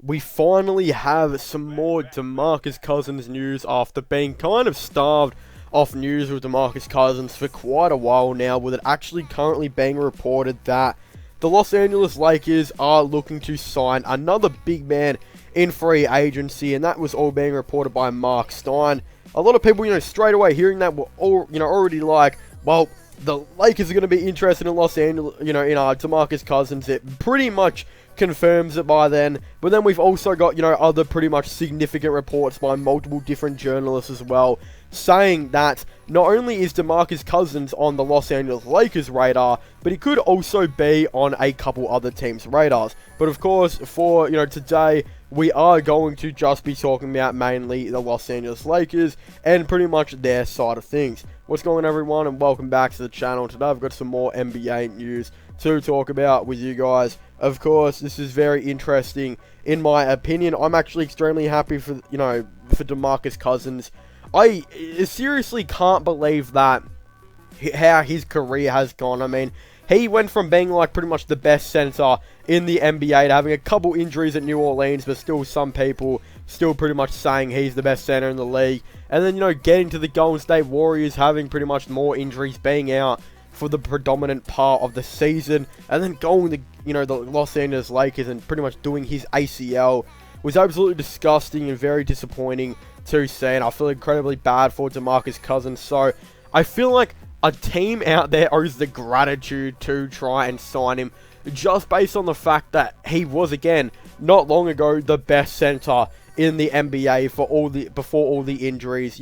we finally have some more Demarcus Cousins news after being kind of starved off news with Demarcus Cousins for quite a while now, with it actually currently being reported that the Los Angeles Lakers are looking to sign another big man in free agency, and that was all being reported by Mark Stein. A lot of people, straight away hearing that were all, already like, well, the Lakers are going to be interested in Los Angeles, in Demarcus Cousins. It pretty much confirms it by then. But then we've also got, other pretty much significant reports by multiple different journalists as well, saying that not only is Demarcus Cousins on the Los Angeles Lakers radar, but he could also be on a couple other teams' radars. But of course, for, today, we are going to just be talking about mainly the Los Angeles Lakers and pretty much their side of things. What's going on, everyone, and welcome back to the channel. Today I've got some more NBA news to talk about with you guys. Of course, this is very interesting in my opinion. I'm actually extremely happy for, for Demarcus Cousins. I seriously can't believe that how his career has gone. I mean, he went from being like pretty much the best center in the NBA to having a couple injuries at New Orleans, but still some people still pretty much saying he's the best center in the league. And then, getting to the Golden State Warriors, having pretty much more injuries, being out for the predominant part of the season, and then going to, the Los Angeles Lakers and pretty much doing his ACL was absolutely disgusting and very disappointing to see, and I feel incredibly bad for Demarcus Cousins. So I feel like a team out there owes the gratitude to try and sign him, just based on the fact that he was, again, not long ago, the best center in the NBA before all the injuries,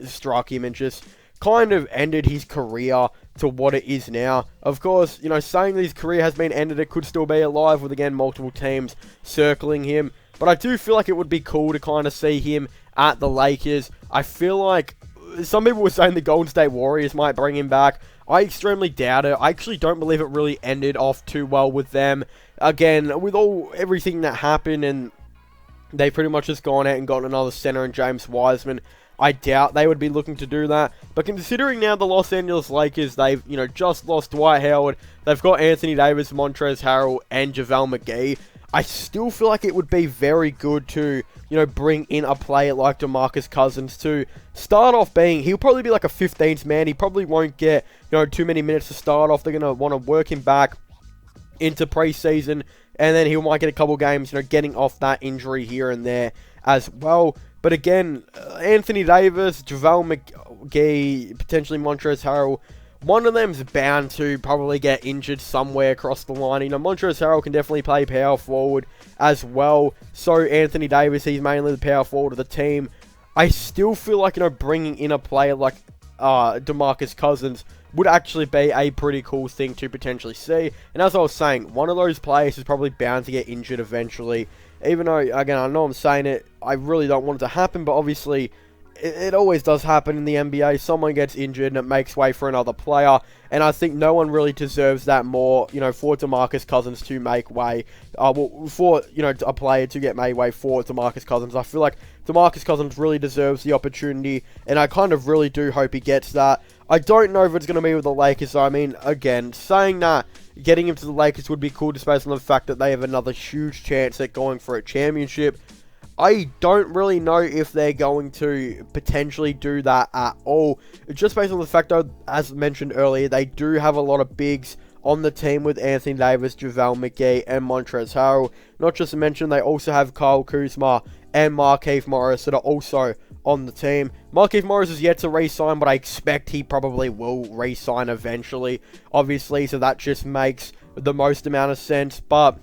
struck him and just kind of ended his career to what it is now. Of course, saying that his career has been ended, it could still be alive with, again, multiple teams circling him. But I do feel like it would be cool to kind of see him at the Lakers. I feel like some people were saying the Golden State Warriors might bring him back. I extremely doubt it. I actually don't believe it really ended off too well with them. Again, with everything that happened, and they pretty much just gone out and gotten another center in James Wiseman, I doubt they would be looking to do that. But considering now the Los Angeles Lakers, they've, just lost Dwight Howard, they've got Anthony Davis, Montrezl Harrell, and JaVale McGee, I still feel like it would be very good to, bring in a player like Demarcus Cousins to start off being, he'll probably be like a 15th man. He probably won't get, too many minutes to start off. They're going to want to work him back into preseason, and then he might get a couple games, getting off that injury here and there as well. But again, Anthony Davis, JaVale McGee, potentially Montrezl Harrell, one of them's bound to probably get injured somewhere across the line. Montrezl Harrell can definitely play power forward as well. So Anthony Davis, he's mainly the power forward of the team. I still feel like, bringing in a player like Demarcus Cousins would actually be a pretty cool thing to potentially see. And as I was saying, one of those players is probably bound to get injured eventually. Even though, again, I know I'm saying it, I really don't want it to happen, but obviously it always does happen in the NBA. Someone gets injured and it makes way for another player, and I think no one really deserves that more, for Demarcus Cousins to make way, for, a player to get made way for Demarcus Cousins. I feel like Demarcus Cousins really deserves the opportunity, and I kind of really do hope he gets that. I don't know if it's going to be with the Lakers. I mean, again, saying that getting him to the Lakers would be cool just based on the fact that they have another huge chance at going for a championship. I don't really know if they're going to potentially do that at all. Just based on the fact, though, as mentioned earlier, they do have a lot of bigs on the team with Anthony Davis, JaVale McGee, and Montrezl Harrell. Not just to mention, they also have Kyle Kuzma and Markieff Morris that are also on the team. Markieff Morris is yet to re-sign, but I expect he probably will re-sign eventually, obviously, so that just makes the most amount of sense. But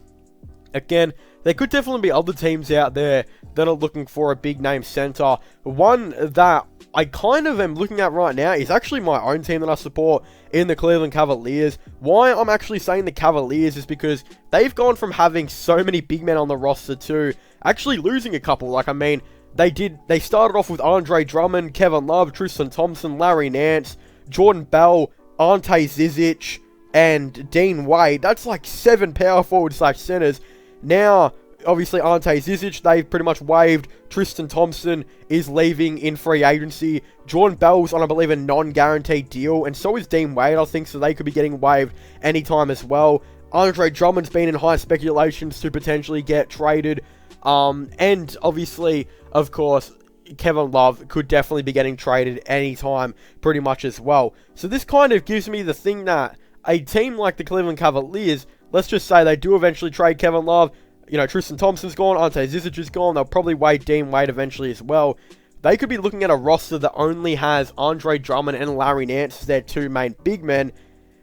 again, there could definitely be other teams out there that are looking for a big name center. One that I kind of am looking at right now is actually my own team that I support in the Cleveland Cavaliers. Why I'm actually saying the Cavaliers is because they've gone from having so many big men on the roster to actually losing a couple. Like, I mean, they started off with Andre Drummond, Kevin Love, Tristan Thompson, Larry Nance, Jordan Bell, Ante Zizic, and Dean Wade. That's like 7 power forward / centers. Now, obviously, Ante Zizic, they've pretty much waived. Tristan Thompson is leaving in free agency. Jordan Bell's on, I believe, a non-guaranteed deal, and so is Dean Wade, I think, so they could be getting waived anytime as well. Andre Drummond's been in high speculations to potentially get traded. And obviously, of course, Kevin Love could definitely be getting traded anytime, pretty much as well. So this kind of gives me the thing that a team like the Cleveland Cavaliers, let's just say they do eventually trade Kevin Love. You know, Tristan Thompson's gone, Ante Zizic is gone. They'll probably wade Dean Wade eventually as well. They could be looking at a roster that only has Andre Drummond and Larry Nance as their two main big men.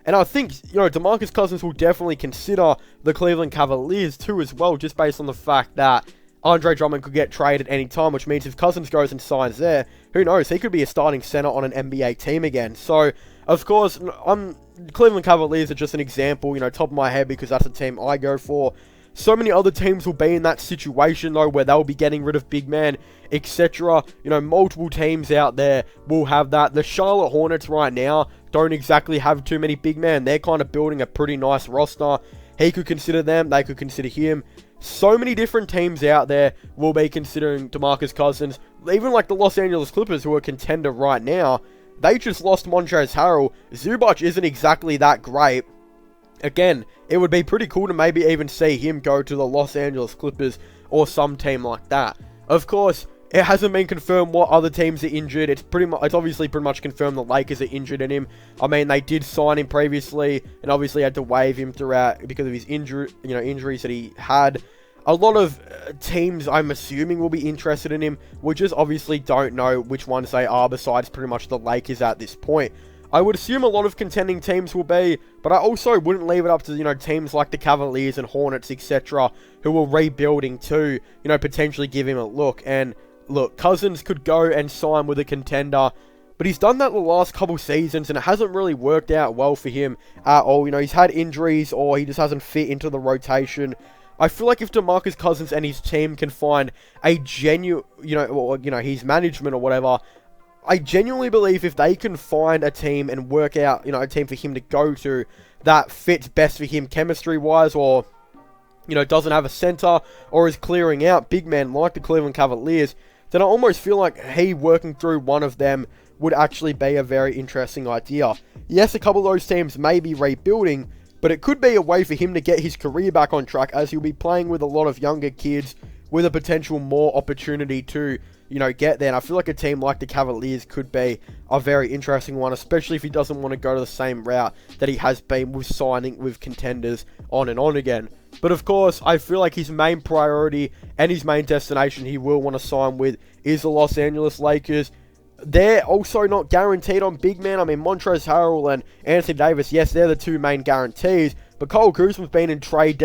And I think, you know, Demarcus Cousins will definitely consider the Cleveland Cavaliers too as well, just based on the fact that Andre Drummond could get traded any time, which means if Cousins goes and signs there, who knows, he could be a starting center on an NBA team again. So, of course, Cleveland Cavaliers are just an example, you know, top of my head, because that's the team I go for. So many other teams will be in that situation, though, where they'll be getting rid of big men, etc. You know, multiple teams out there will have that. The Charlotte Hornets right now don't exactly have too many big men. They're kind of building a pretty nice roster. He could consider them. They could consider him. So many different teams out there will be considering Demarcus Cousins. Even like the Los Angeles Clippers, who are a contender right now, they just lost Montrezl Harrell. Zubac isn't exactly that great. Again, it would be pretty cool to maybe even see him go to the Los Angeles Clippers or some team like that. Of course, it hasn't been confirmed what other teams are injured. It's obviously pretty much confirmed the Lakers are injured in him. I mean, they did sign him previously and obviously had to waive him throughout because of his injuries that he had. A lot of teams, I'm assuming, will be interested in him. We just obviously don't know which ones they are besides pretty much the Lakers at this point. I would assume a lot of contending teams will be, but I also wouldn't leave it up to, you know, teams like the Cavaliers and Hornets, etc., who are rebuilding to, you know, potentially give him a look. And look, Cousins could go and sign with a contender, but he's done that the last couple seasons, and it hasn't really worked out well for him at all. You know, he's had injuries, or he just hasn't fit into the rotation. I feel like if Demarcus Cousins and his team can find a genuine, his management or whatever, I genuinely believe if they can find a team and work out, you know, a team for him to go to that fits best for him chemistry-wise, or, you know, doesn't have a center, or is clearing out big men like the Cleveland Cavaliers, then I almost feel like he working through one of them would actually be a very interesting idea. Yes, a couple of those teams may be rebuilding, but it could be a way for him to get his career back on track, as he'll be playing with a lot of younger kids with a potential more opportunity to, you know, get there. And I feel like a team like the Cavaliers could be a very interesting one, especially if he doesn't want to go to the same route that he has been with signing with contenders on and on again. But of course, I feel like his main priority and his main destination he will want to sign with is the Los Angeles Lakers. They're also not guaranteed on big men. I mean, Montrezl Harrell and Anthony Davis, yes, they're the two main guarantees. But Kyle Kuzma's been in trade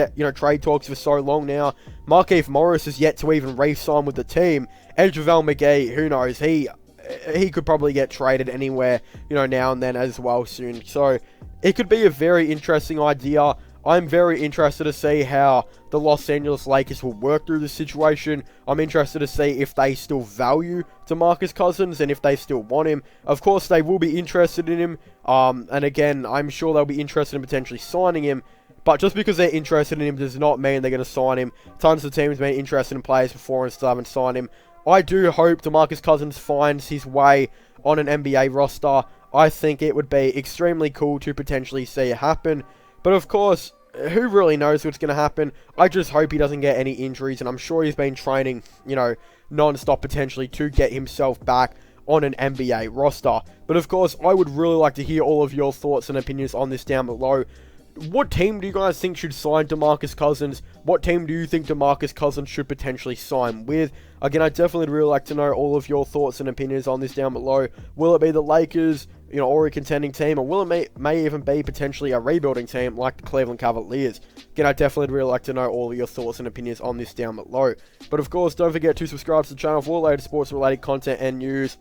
talks for so long now. Markieff Morris is yet to even re-sign with the team. And JaVale McGee, who knows? He could probably get traded anywhere, you know, now and then as well soon. So it could be a very interesting idea. I'm very interested to see how the Los Angeles Lakers will work through this situation. I'm interested to see if they still value Demarcus Cousins and if they still want him. Of course, they will be interested in him. And again, I'm sure they'll be interested in potentially signing him. But just because they're interested in him does not mean they're going to sign him. Tons of teams have been interested in players before and still haven't signed him. I do hope Demarcus Cousins finds his way on an NBA roster. I think it would be extremely cool to potentially see it happen. But of course, who really knows what's going to happen? I just hope he doesn't get any injuries, and I'm sure he's been training, you know, non-stop potentially to get himself back on an NBA roster. But of course, I would really like to hear all of your thoughts and opinions on this down below. What team do you guys think should sign Demarcus Cousins? What team do you think Demarcus Cousins should potentially sign with? Again, I'd definitely really like to know all of your thoughts and opinions on this down below. Will it be the Lakers, you know, or a contending team, or will it may even be potentially a rebuilding team like the Cleveland Cavaliers? Again, I'd definitely really like to know all of your thoughts and opinions on this down below. But of course, don't forget to subscribe to the channel for latest sports-related content and news.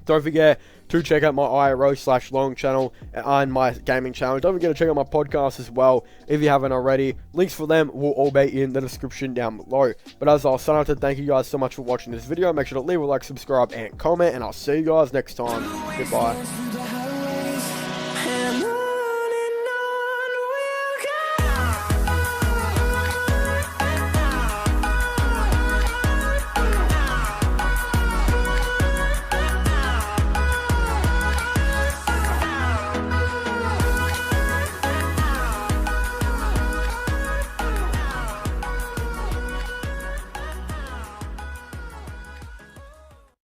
Don't forget to check out my IRO/long channel and my gaming channel. Don't forget to check out my podcast as well if you haven't already. Links for them will all be in the description down below. But as I'll sign out to thank you guys so much for watching this video. Make sure to leave a like, subscribe, and comment. And I'll see you guys next time. Goodbye.